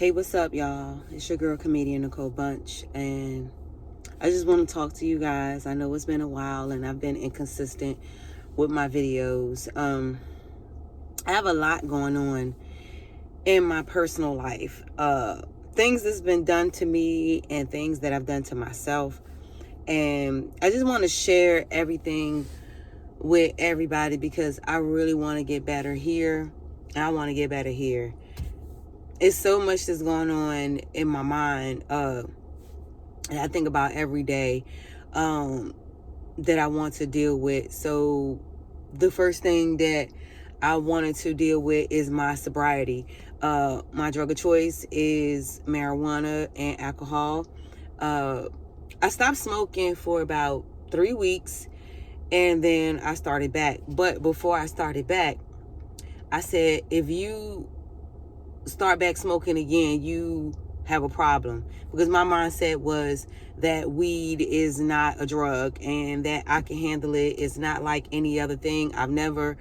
Hey, what's up, y'all? It's your girl, comedian Nicole Bunch, and I just want to talk to you guys. I know it's been a while, and I've been inconsistent with my videos. I have a lot going on in my personal life. Things that's been done to me and things that I've done to myself. And I just want to share everything with everybody because I really want to get better here. And I want to get better here. It's so much that's going on in my mind and I think about every day that I want to deal with. So the first thing that I wanted to deal with is my sobriety. My drug of choice is marijuana and alcohol. I stopped smoking for about 3 weeks and then I started back. But before I started back, I said, if you start back smoking again, you have a problem. Because my mindset was that weed is not a drug and that I can handle it. It's not like any other thing. I've never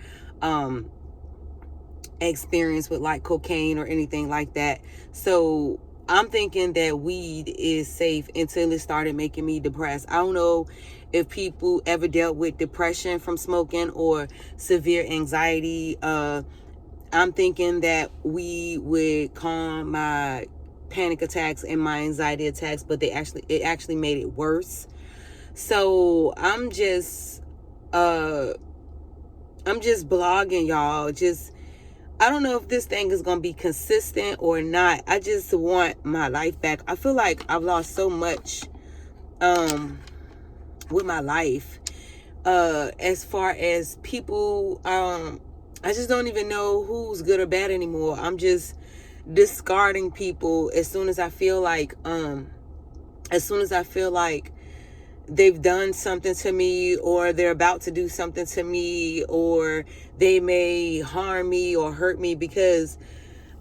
experienced with like cocaine or anything like that. So I'm thinking that weed is safe until it started making me depressed. I don't know if people ever dealt with depression from smoking or severe anxiety. I'm thinking that we would calm my panic attacks and my anxiety attacks, but it actually made it worse. So I'm just blogging, y'all. I don't know if this thing is gonna be consistent or not. I just want my life back. I feel like I've lost so much with my life. As far as people, I just don't even know who's good or bad anymore. I'm just discarding people as soon as I feel like they've done something to me, or they're about to do something to me, or they may harm me or hurt me, because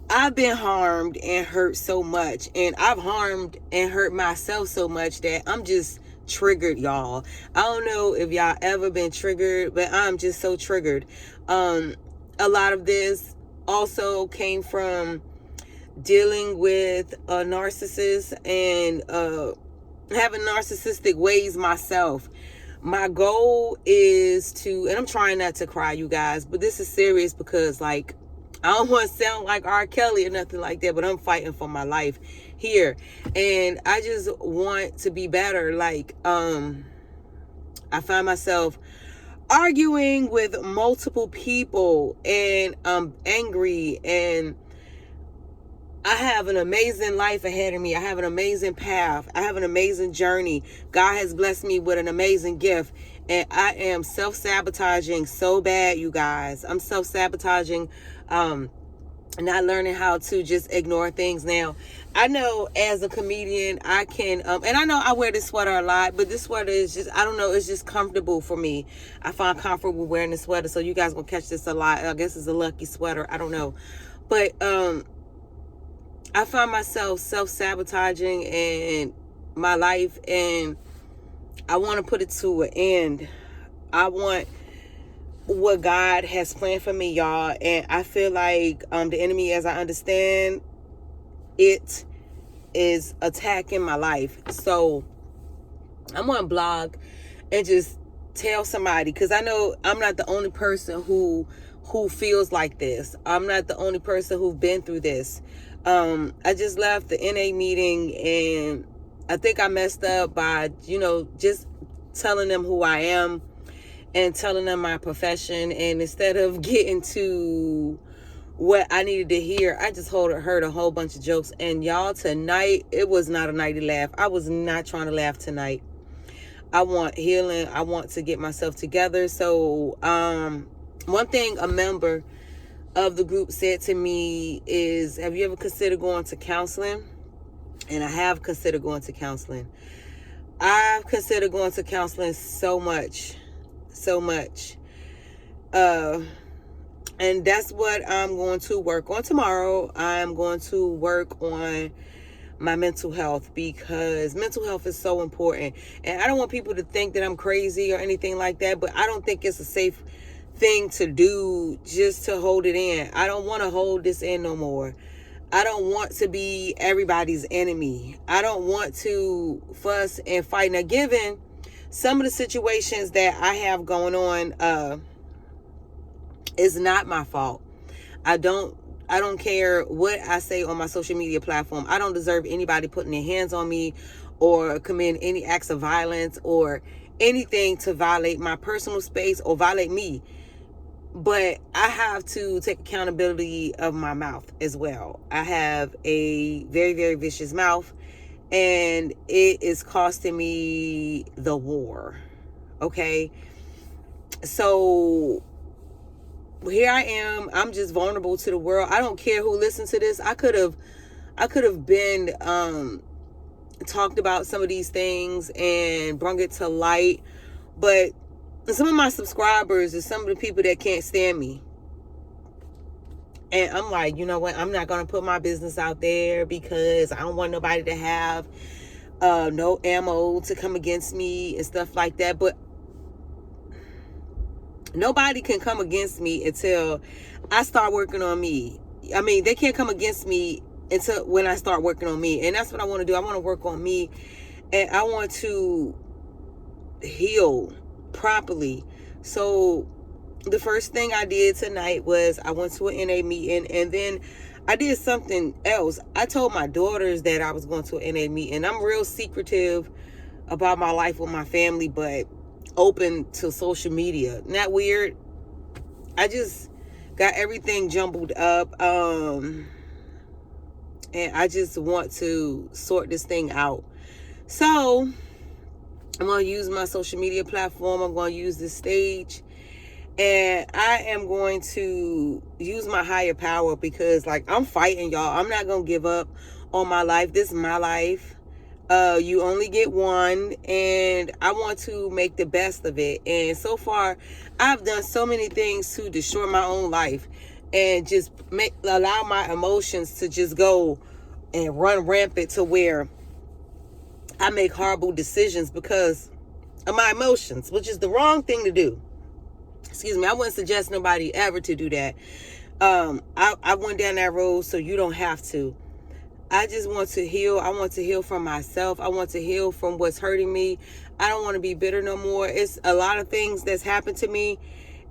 I've been harmed and hurt so much, and I've harmed and hurt myself so much that I'm just triggered, y'all. I don't know if y'all ever been triggered, but I'm just so triggered. A lot of this also came from dealing with a narcissist and having narcissistic ways myself. My goal is to, and I'm trying not to cry, you guys, but this is serious because, like, I don't want to sound like R. Kelly or nothing like that, but I'm fighting for my life here. And I just want to be better. Like, I find myself arguing with multiple people and I'm angry, and I have an amazing life ahead of me. I have an amazing path. I have an amazing journey. God has blessed me with an amazing gift. And I am self-sabotaging so bad, you guys. I'm self-sabotaging, not learning how to just ignore things. Now, I know as a comedian, I can, and I know I wear this sweater a lot, but this sweater is just, I don't know, it's just comfortable for me. I find comfortable wearing this sweater, so you guys gonna catch this a lot. I guess it's a lucky sweater. I don't know. But, I find myself self-sabotaging in my life, and I want to put it to an end. I want what God has planned for me, y'all, and I feel like the enemy, as I understand it, is attacking my life. So I'm on blog and just tell somebody, because I know I'm not the only person who feels like this. I'm not the only person who's been through this. I just left the NA meeting, and I think I messed up by, just telling them who I am and telling them my profession. And instead of getting to what I needed to hear, I just heard a whole bunch of jokes. And y'all, tonight, it was not a night to laugh. I was not trying to laugh tonight. I want healing. I want to get myself together. So, one thing a member of the group said to me is, have you ever considered going to counseling? And I have considered going to counseling. I've considered going to counseling so much. And that's what I'm going to work on tomorrow. I'm going to work on my mental health, because mental health is so important. And I don't want people to think that I'm crazy or anything like that, but I don't think it's a safe thing to do just to hold it in. I don't want to hold this in no more. I don't want to be everybody's enemy. I don't want to fuss and fight. Now, given some of the situations that I have going on, is not my fault. I don't care what I say on my social media platform. I don't deserve anybody putting their hands on me or committing any acts of violence or anything to violate my personal space or violate me. But I have to take accountability of my mouth as well. I have a very, very vicious mouth, and it is costing me the war. Okay? So here I am. I'm just vulnerable to the world. I don't care who listens to this. I could have been talked about some of these things and brought it to light, but some of my subscribers are some of the people that can't stand me. And I'm like, you know what? I'm not going to put my business out there because I don't want nobody to have no ammo to come against me and stuff like that. But nobody can come against me until I start working on me. I mean, they can't come against me until when I start working on me. And that's what I want to do. I want to work on me. And I want to heal properly. So the first thing I did tonight was I went to an NA meeting, and then I did something else. I told my daughters that I was going to an NA meeting. I'm real secretive about my life with my family, but open to social media. Isn't that weird? I just got everything jumbled up, and I just want to sort this thing out. So I'm going to use my social media platform. I'm going to use this stage, and I am going to use my higher power because, like, I'm fighting, y'all. I'm not going to give up on my life. This is my life. You only get one, and I want to make the best of it. And so far, I've done so many things to destroy my own life and just allow my emotions to just go and run rampant to where I make horrible decisions because of my emotions, which is the wrong thing to do. Excuse me. I wouldn't suggest nobody ever to do that. I went down that road, so you don't have to. I just want to heal. I want to heal from myself. I want to heal from what's hurting me. I don't want to be bitter no more. It's a lot of things that's happened to me,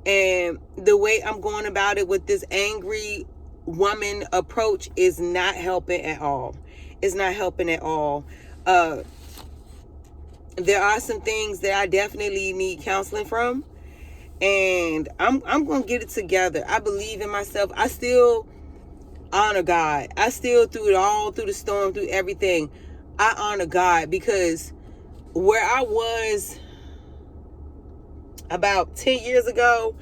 and the way I'm going about it with this angry woman approach is not helping at all. It's not helping at all. There are some things that I definitely need counseling from, and I'm going to get it together. I believe in myself. I still honor God. I still, through it all, through the storm, through everything, I honor God, because where I was about 10 years ago,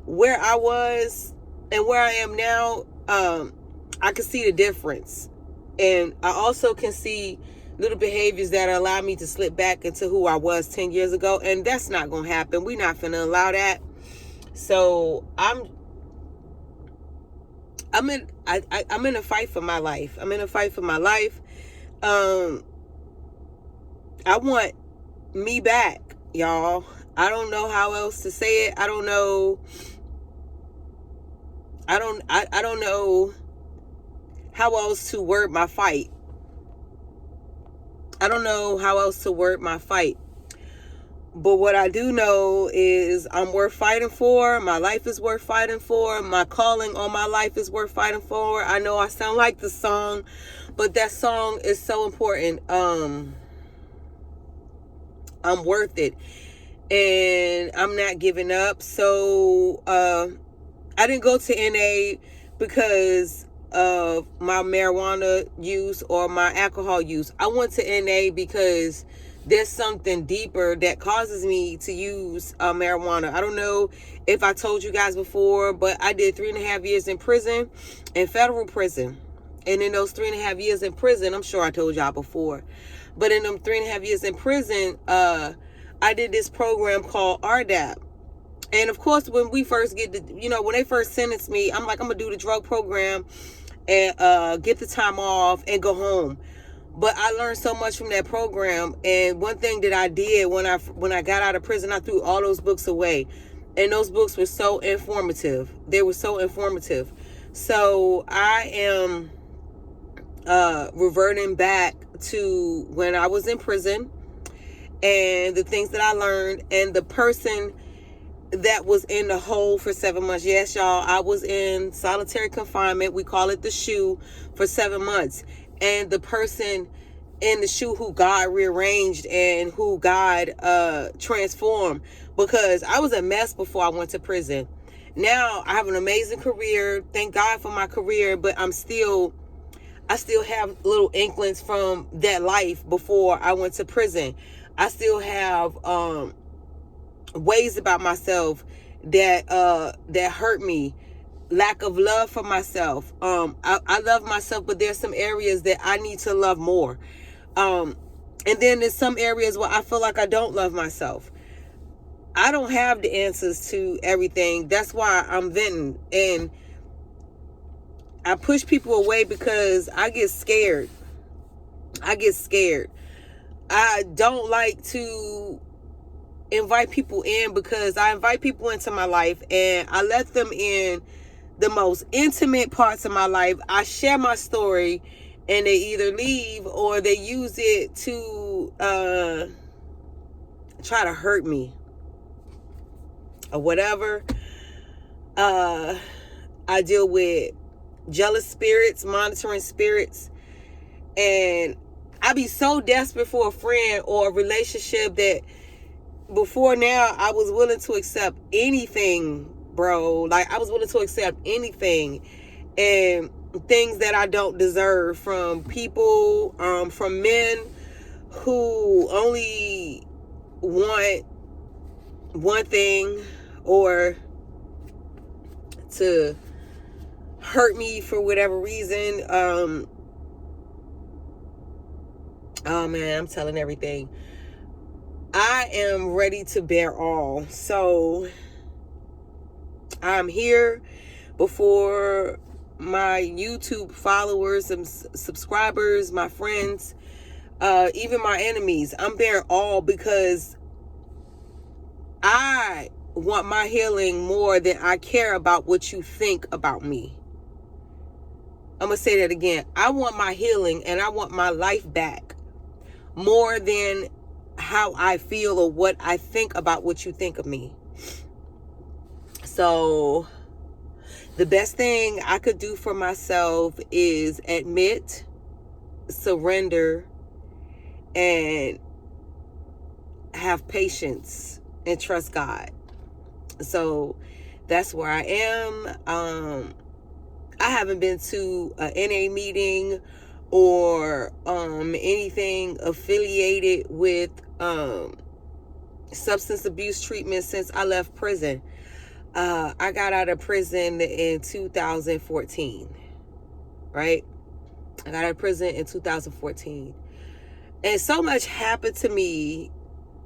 where I was and where I am now, I can see the difference. And I also can see little behaviors that allow me to slip back into who I was 10 years ago. And that's not going to happen. We're not going to allow that. So I'm in a fight for my life. I'm in a fight for my life. I want me back, y'all. I don't know how else to say it. I don't know. I don't know how else to word my fight. I don't know how else to word my fight. But what I do know is I'm worth fighting for. My life is worth fighting for. My calling on my life is worth fighting for. I know I sound like the song, but that song is so important. I'm worth it. And I'm not giving up. So I didn't go to NA because of my marijuana use or my alcohol use. I went to NA because there's something deeper that causes me to use marijuana. I don't know if I told you guys before, but I did 3.5 years in prison, in federal prison. And in those 3.5 years in prison, I'm sure I told y'all before, but in them 3.5 years in prison, I did this program called RDAP. And of course, when we first get to, when they first sentenced me, I'm like, I'm going to do the drug program and get the time off and go home. But I learned so much from that program. And one thing that I did when I got out of prison, I threw all those books away. And those books were so informative. They were so informative. So I am reverting back to when I was in prison and the things that I learned and the person that was in the hole for 7 months. Yes, y'all, I was in solitary confinement. We call it the SHU for 7 months. And the person in the SHU who God rearranged and who God transformed, because I was a mess before I went to prison. Now I have an amazing career. Thank God for my career, but I still have little inklings from that life before I went to prison. I still have ways about myself that hurt me. Lack of love for myself. I love myself, but there's some areas that I need to love more. And then there's some areas where I feel like I don't love myself. I don't have the answers to everything. That's why I'm venting. And I push people away because I get scared. I don't like to invite people in because I invite people into my life and I let them in the most intimate parts of my life. I share my story and they either leave or they use it to try to hurt me or whatever. I deal with jealous spirits, monitoring spirits, and I be so desperate for a friend or a relationship that before now I was willing to accept anything, bro. Like I was willing to accept anything and things that I don't deserve from people, from men who only want one thing or to hurt me for whatever reason. Oh man, I'm telling everything. I am ready to bear all. So I'm here before my YouTube followers and subscribers, my friends, even my enemies. I'm bearing all because I want my healing more than I care about what you think about me. I'm going to say that again. I want my healing and I want my life back more than how I feel or what I think about what you think of me. So the best thing I could do for myself is admit, surrender, and have patience and trust God. So that's where I am. I haven't been to an NA meeting or anything affiliated with substance abuse treatment since I left prison. I got out of prison in 2014, right? I got out of prison in 2014. And so much happened to me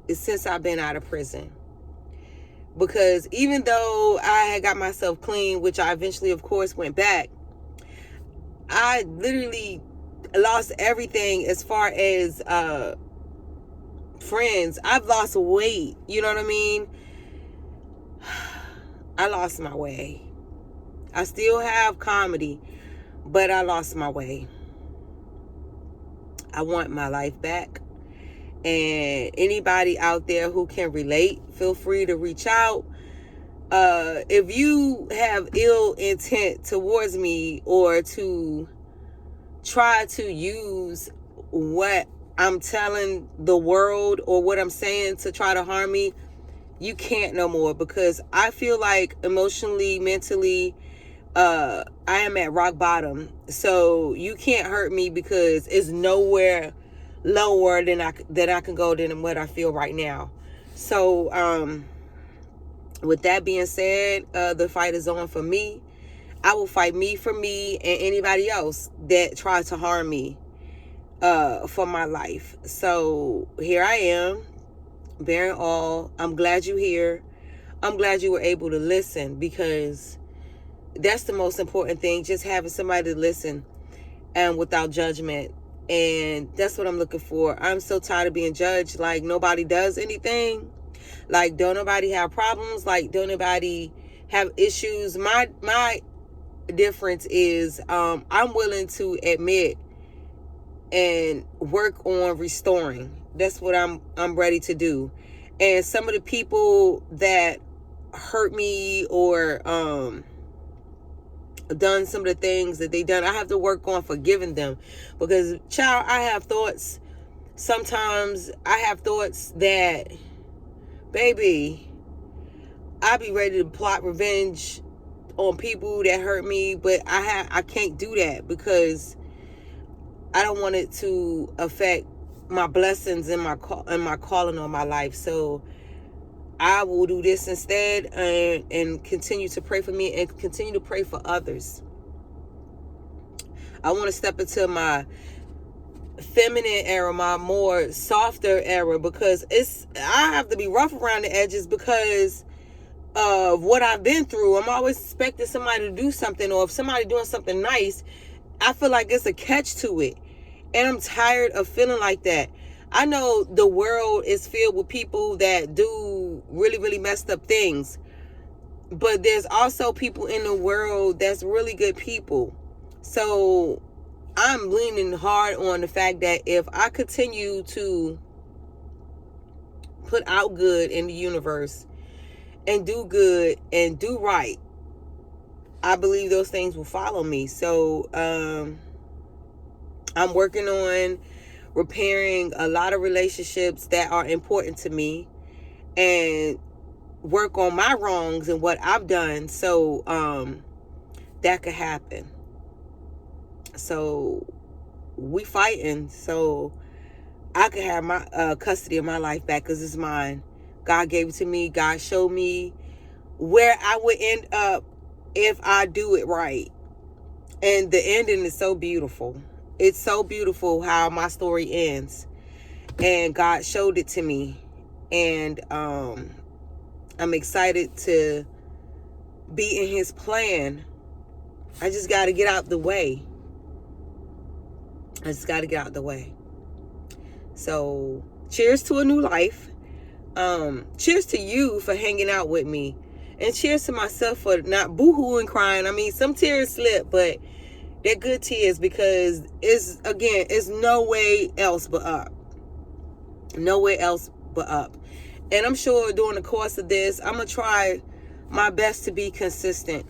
since I've been out of prison. Because even though I had got myself clean, which I eventually, of course, went back, I literally lost everything as far as friends. I've lost weight. You know what I mean? I lost my way. I still have comedy, but I lost my way. I want my life back. And anybody out there who can relate, feel free to reach out. If you have ill intent towards me or to try to use what I'm telling the world or what I'm saying to try to harm me, you can't no more, because I feel like emotionally, mentally, I am at rock bottom. So you can't hurt me because it's nowhere lower than I can go than what I feel right now. So with that being said, the fight is on for me. I will fight me for me and anybody else that tries to harm me for my life. So here I am, bearing all. I'm glad you're here. I'm glad you were able to listen, because that's the most important thing, just having somebody to listen and without judgment. And that's what I'm looking for. I'm so tired of being judged. Like nobody does anything. Like don't nobody have problems. Like don't nobody have issues. My difference is I'm willing to admit and work on restoring. That's what I'm ready to do. And some of the people that hurt me or done some of the things that they done, I have to work on forgiving them. Because, child, I have thoughts. Sometimes I have thoughts that, baby, I be ready to plot revenge on people that hurt me, but I can't do that because I don't want it to affect my blessings and my calling on my life. So I will do this instead, and continue to pray for me and continue to pray for others. I want to step into my feminine era, my more softer era, because I have to be rough around the edges because of what I've been through. I'm always expecting somebody to do something, or if somebody doing something nice, I feel like it's a catch to it. And I'm tired of feeling like that. I know the world is filled with people that do really, really messed up things. But there's also people in the world that's really good people. So I'm leaning hard on the fact that if I continue to put out good in the universe and do good and do right, I believe those things will follow me. So I'm working on repairing a lot of relationships that are important to me and work on my wrongs and what I've done so that could happen. So we fighting so I could have my custody of my life back, because it's mine. God gave it to me. God showed me where I would end up if I do it right. And the ending is so beautiful. It's so beautiful how my story ends. And God showed it to me. And I'm excited to be in his plan. I just got to get out the way. So, cheers to a new life. Cheers to you for hanging out with me. And cheers to myself for not boohooing crying. I mean, some tears slip, but they're good tears because it's no way else but up. Nowhere else but up. And I'm sure during the course of this, I'm going to try my best to be consistent.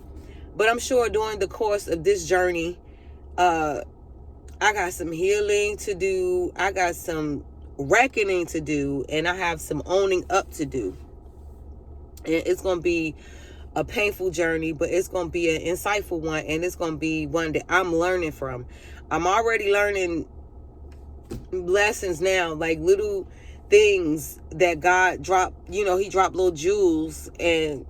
But I'm sure during the course of this journey, I got some healing to do. I got some reckoning to do. And I have some owning up to do. And it's going to be a painful journey, but it's going to be an insightful one. And it's going to be one that I'm learning from. I'm already learning lessons now, like little things that God dropped. You know, he dropped little jewels. And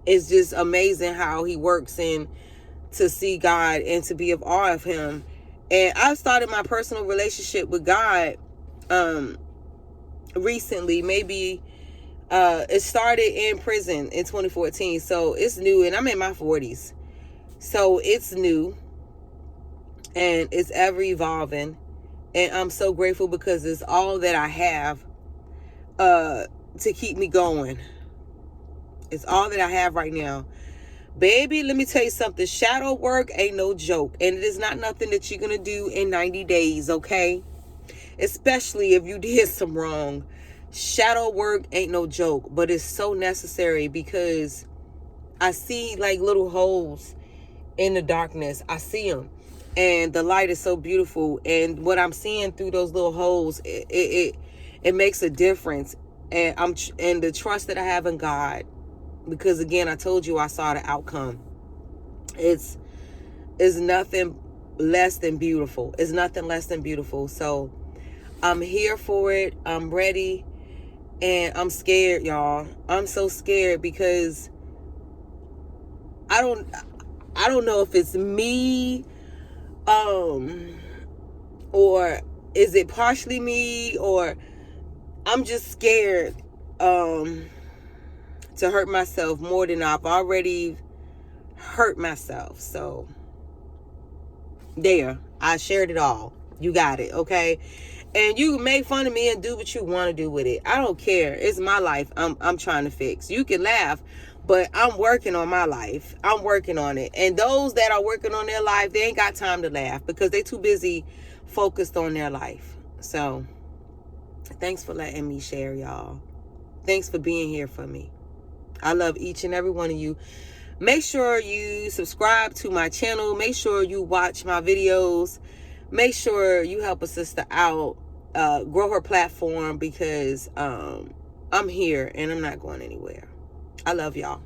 it's just amazing how he works, and to see God and to be of awe of him. And I started my personal relationship with God recently. Maybe it started in prison in 2014. So it's new, and I'm in my 40s. So it's new and it's ever evolving. And I'm so grateful because it's all that I have to keep me going. It's all that I have right now. Baby, let me tell you something. Shadow work ain't no joke. And it is not nothing that you're going to do in 90 days, okay? Especially if you did some wrong. Shadow work ain't no joke. But it's so necessary because I see like little holes in the darkness. I see them. And the light is so beautiful. And what I'm seeing through those little holes, it makes a difference. And the trust that I have in God. Because again, I told you I saw the outcome. It's nothing less than beautiful. It's nothing less than beautiful. So I'm here for it. I'm ready. And I'm scared, y'all. I'm so scared because I don't know if it's me, or is it partially me, or I'm just scared, to hurt myself more than I've already hurt myself. So there, I shared it all. You got it, okay? And you make fun of me and do what you want to do with it. I don't care. It's my life I'm trying to fix. You can laugh, But I'm working on my life. I'm working on it. And those that are working on their life, they ain't got time to laugh because they too busy focused on their life. So thanks for letting me share, y'all. Thanks for being here for me. I love each and every one of you. Make sure you subscribe to my channel. Make sure you watch my videos. Make sure you help a sister out, grow her platform, because I'm here and I'm not going anywhere. I love y'all.